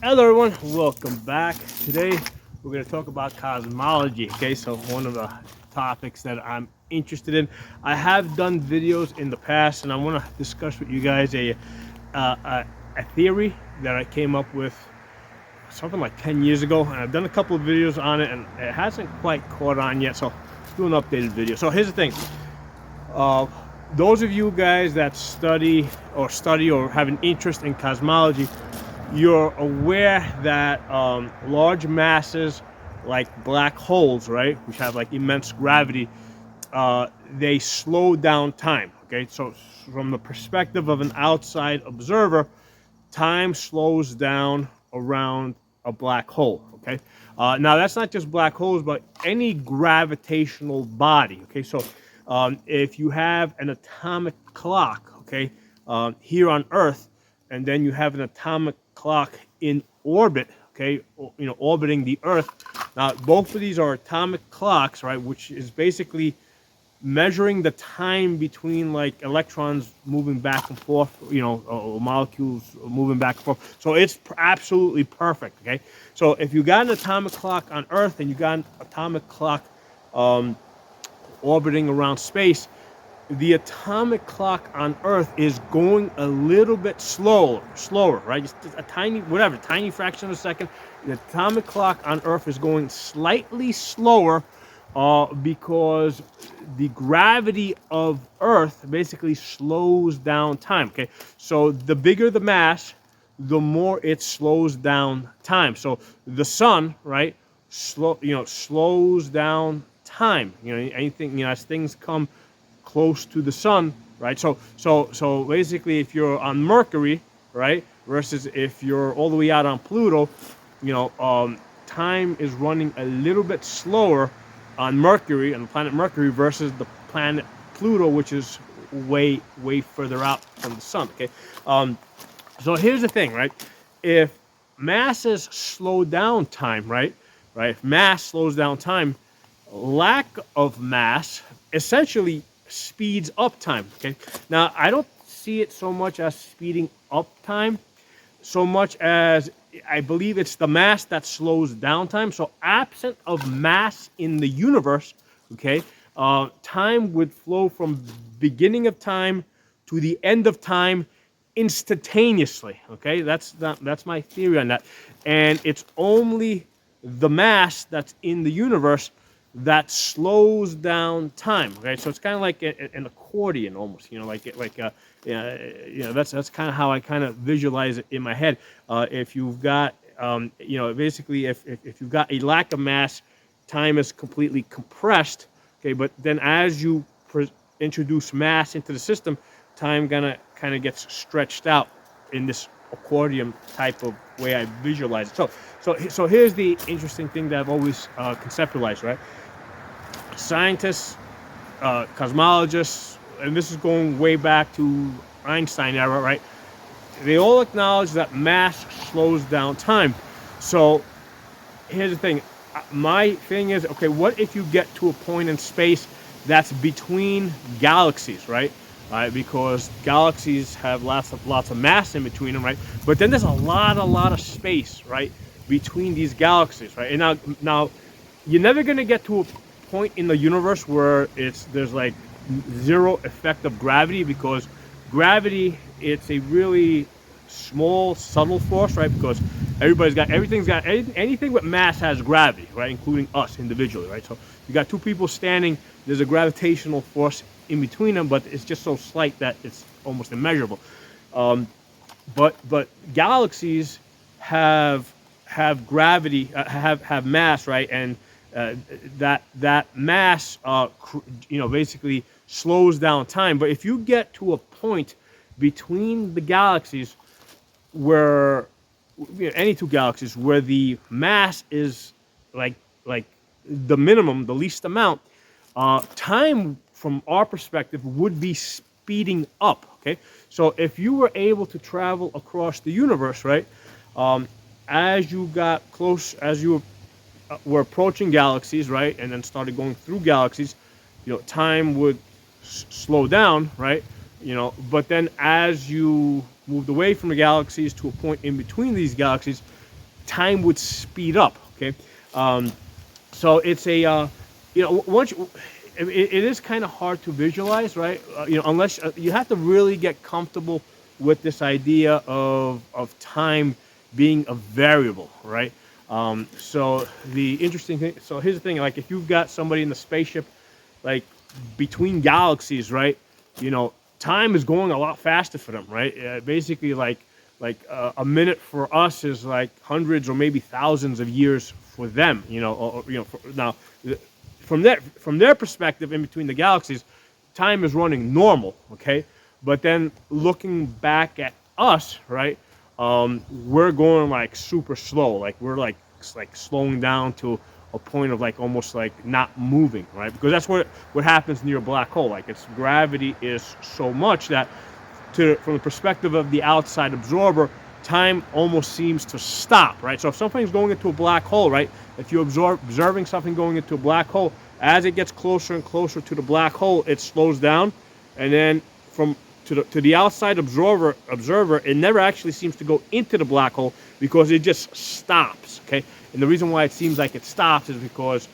Hello everyone, welcome back. Today we're going to talk about cosmology. Okay, so one of the topics that I'm interested in. I have done videos in the past, and I want to discuss with you guys uh, a a theory that I came up with something like 10 years ago, and I've done a couple of videos on it, and it hasn't quite caught on yet. So do an updated video. So here's the thing. Uh, those of you guys that study or have an interest in cosmology, you're aware that large masses like black holes, right, which have like immense gravity, they slow down time. Okay, so from the perspective of an outside observer, time slows down around a black hole. Okay, now that's not just black holes, but any gravitational body. Okay, so if you have an atomic clock, okay, here on Earth, and then you have an atomic clock in orbit, okay, orbiting the Earth. Now both of these are atomic clocks, right, which is basically measuring the time between like electrons moving back and forth, or molecules moving back and forth. So it's absolutely perfect. Okay, so if you got an atomic clock on Earth and you got an atomic clock orbiting around space, the atomic clock on Earth is going a little bit slower, right? Just a tiny fraction of a second. The atomic clock on Earth is going slightly slower because the gravity of Earth basically slows down time. Okay, so the bigger the mass, the more it slows down time. So the sun, right, slows down time. Anything, as things come close to the sun, right? So basically, if you're on Mercury, right, versus if you're all the way out on Pluto, time is running a little bit slower on Mercury, on the planet Mercury, versus the planet Pluto, which is way further out from the sun. Okay, so here's the thing, right? If masses slow down time, right? If mass slows down time, lack of mass essentially speeds up time. Okay. Now I don't see it so much as speeding up time, so much as I believe it's the mass that slows down time. So absent of mass in the universe, okay, time would flow from beginning of time to the end of time instantaneously. Okay, that's my theory on that, and it's only the mass that's in the universe that slows down time. Okay, so it's kind of like an accordion almost. That's kind of how I kind of visualize it in my head. If you've got basically if you've got a lack of mass, time is completely compressed. Okay, but then as you introduce mass into the system, time gonna kind of gets stretched out in this accordion type of way I visualize it. So here's the interesting thing that I've always conceptualized, right? Scientists, cosmologists, and this is going way back to Einstein era, right? They all acknowledge that mass slows down time. So here's the thing. My thing is, okay, what if you get to a point in space that's between galaxies, right? Because galaxies have lots of mass in between them, right? But then there's a lot of space, right, between these galaxies, right? And now you're never gonna get to a point in the universe where there's like zero effect of gravity, because gravity, it's a really small, subtle force, right? Because anything with mass has gravity, right? Including us individually, right? So you got two people standing, there's a gravitational force in between them, but it's just so slight that it's almost immeasurable. But galaxies have gravity, have mass, right? And that mass, basically slows down time. But if you get to a point between the galaxies where any two galaxies where the mass is like the minimum, the least amount, time from our perspective would be speeding up. Okay, so if you were able to travel across the universe, right, as you got close, as you were approaching galaxies, right, and then started going through galaxies, time would slow down, right, but then as you moved away from the galaxies to a point in between these galaxies, time would speed up. Okay, so it's a once it is kind of hard to visualize, right? Unless you have to really get comfortable with this idea of time being a variable, right? So the interesting thing. So here's the thing: like if you've got somebody in the spaceship, like between galaxies, right? Time is going a lot faster for them, right? Basically, a minute for us is like hundreds or maybe thousands of years for them. Now from their perspective, in between the galaxies, time is running normal, okay? But then looking back at us, right? We're going like super slow, like we're like slowing down to a point of like almost like not moving, right? Because that's what happens near a black hole. Like its gravity is so much that from the perspective of the outside observer, time almost seems to stop, right? So if something's going into a black hole, right? If you're observing something going into a black hole, as it gets closer and closer to the black hole, it slows down, and then to the outside observer, it never actually seems to go into the black hole because it just stops. Okay, and the reason why it seems like it stops is because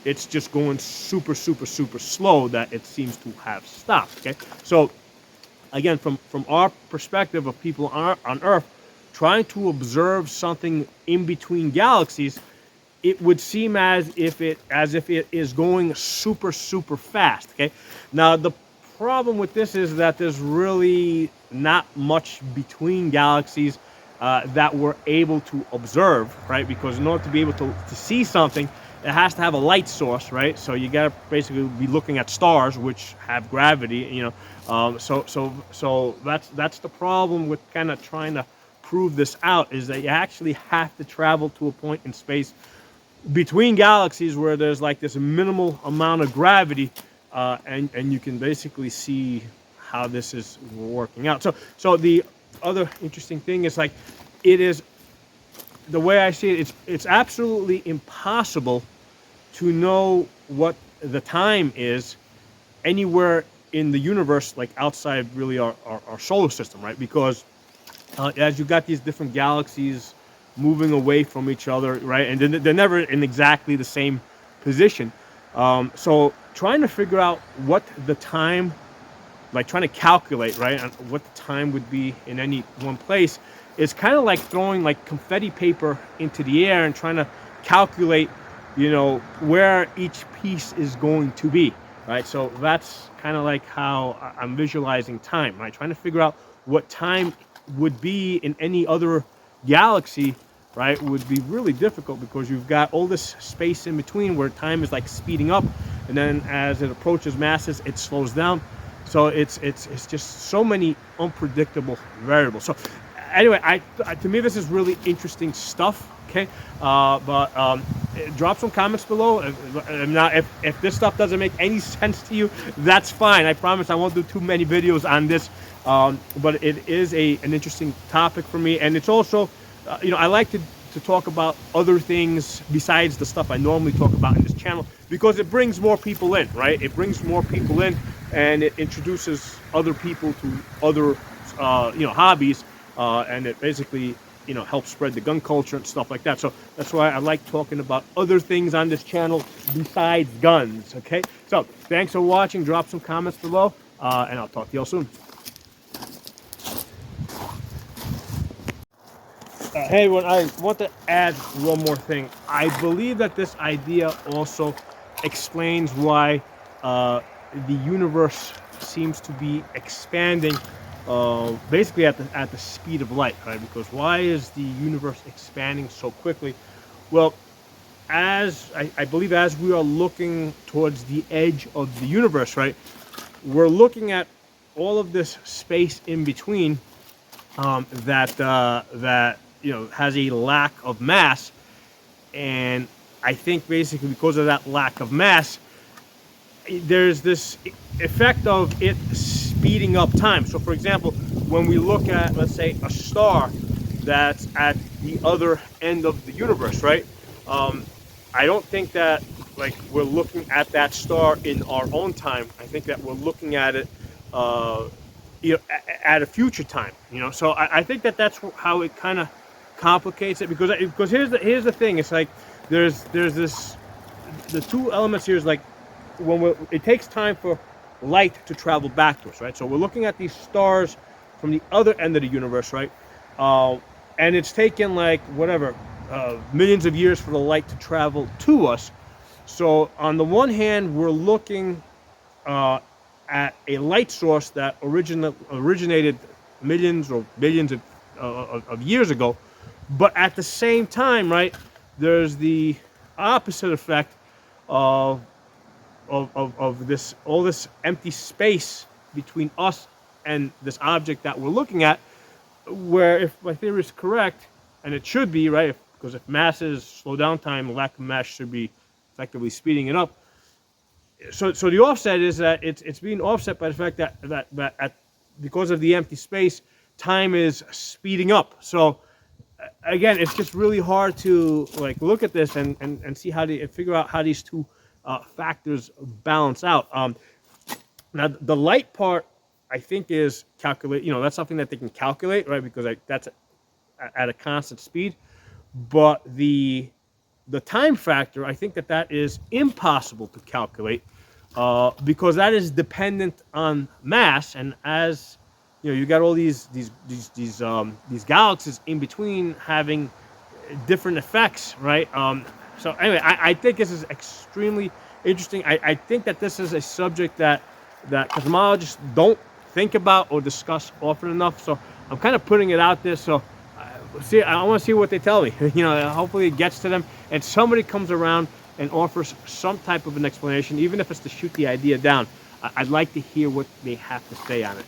it's just going super, super, super slow that it seems to have stopped. Okay, so again, from our perspective of people on Earth, trying to observe something in between galaxies, it would seem as if it is going super, super fast. Okay, now the problem with this is that there's really not much between galaxies that we're able to observe, right? Because in order to be able to see something, it has to have a light source, right? So you got to basically be looking at stars, which have gravity, So that's the problem with kind of trying to prove this out, is that you actually have to travel to a point in space between galaxies where there's like this minimal amount of gravity, and you can basically see how this is working out. So the other interesting thing is, like, it is, the way I see it, it's absolutely impossible to know what the time is anywhere in the universe, like outside really our solar system, right? Because as you got these different galaxies moving away from each other, right? And they're never in exactly the same position. So trying to figure out what the time, like trying to calculate, right, on what the time would be in any one place, is kind of like throwing like confetti paper into the air and trying to calculate, where each piece is going to be, right? So that's kind of like how I'm visualizing time, right? Trying to figure out what time would be in any other galaxy, right, would be really difficult, because you've got all this space in between where time is like speeding up, and then as it approaches masses, it slows down. So it's just so many unpredictable variables. So anyway, to me, this is really interesting stuff. Okay, but drop some comments below. If this stuff doesn't make any sense to you, that's fine. I promise I won't do too many videos on this. But it is an interesting topic for me, and it's also, I like to talk about other things besides the stuff I normally talk about in this channel, because it brings more people in, right? It brings more people in, and it introduces other people to other, hobbies, and it basically, helps spread the gun culture and stuff like that. So that's why I like talking about other things on this channel besides guns. Okay, so thanks for watching. Drop some comments below, and I'll talk to you all soon. Hey, everyone, I want to add one more thing. I believe that this idea also explains why the universe seems to be expanding basically at the speed of light, right? Because why is the universe expanding so quickly? Well, as I believe, as we are looking towards the edge of the universe, right, we're looking at all of this space in between that has a lack of mass, and I think basically because of that lack of mass, there's this effect of it speeding up time. So for example, when we look at, let's say, a star that's at the other end of the universe, right? I don't think that, like, we're looking at that star in our own time. I think that we're looking at it at a future time, So I think that that's how it kind of complicates it because here's the thing. It's like there's this the two elements here is like it takes time for light to travel back to us, right? So we're looking at these stars from the other end of the universe, right? Uh, and it's taken like whatever millions of years for the light to travel to us. So on the one hand, we're looking uh, at a light source that originated millions or billions of years ago, but at the same time, right, there's the opposite effect of of this all this empty space between us and this object that we're looking at, where if my theory is correct, and it should be, right, because if masses slow down time, lack of mass should be effectively speeding it up. So the offset is that it's being offset by the fact that because of the empty space, time is speeding up. So again, it's just really hard to like look at this and see how to figure out how these two factors balance out. Now the light part, I think, is calculate. You know, that's something that they can calculate, right? Because that's at a constant speed. But the time factor, I think that is impossible to calculate because that is dependent on mass, and as you know, you got all these galaxies in between having different effects, right? So anyway, I think this is extremely interesting. I think that this is a subject that cosmologists don't think about or discuss often enough. So I'm kind of putting it out there. So see, I want to see what they tell me. You know, hopefully it gets to them, and somebody comes around and offers some type of an explanation, even if it's to shoot the idea down. I'd like to hear what they have to say on it.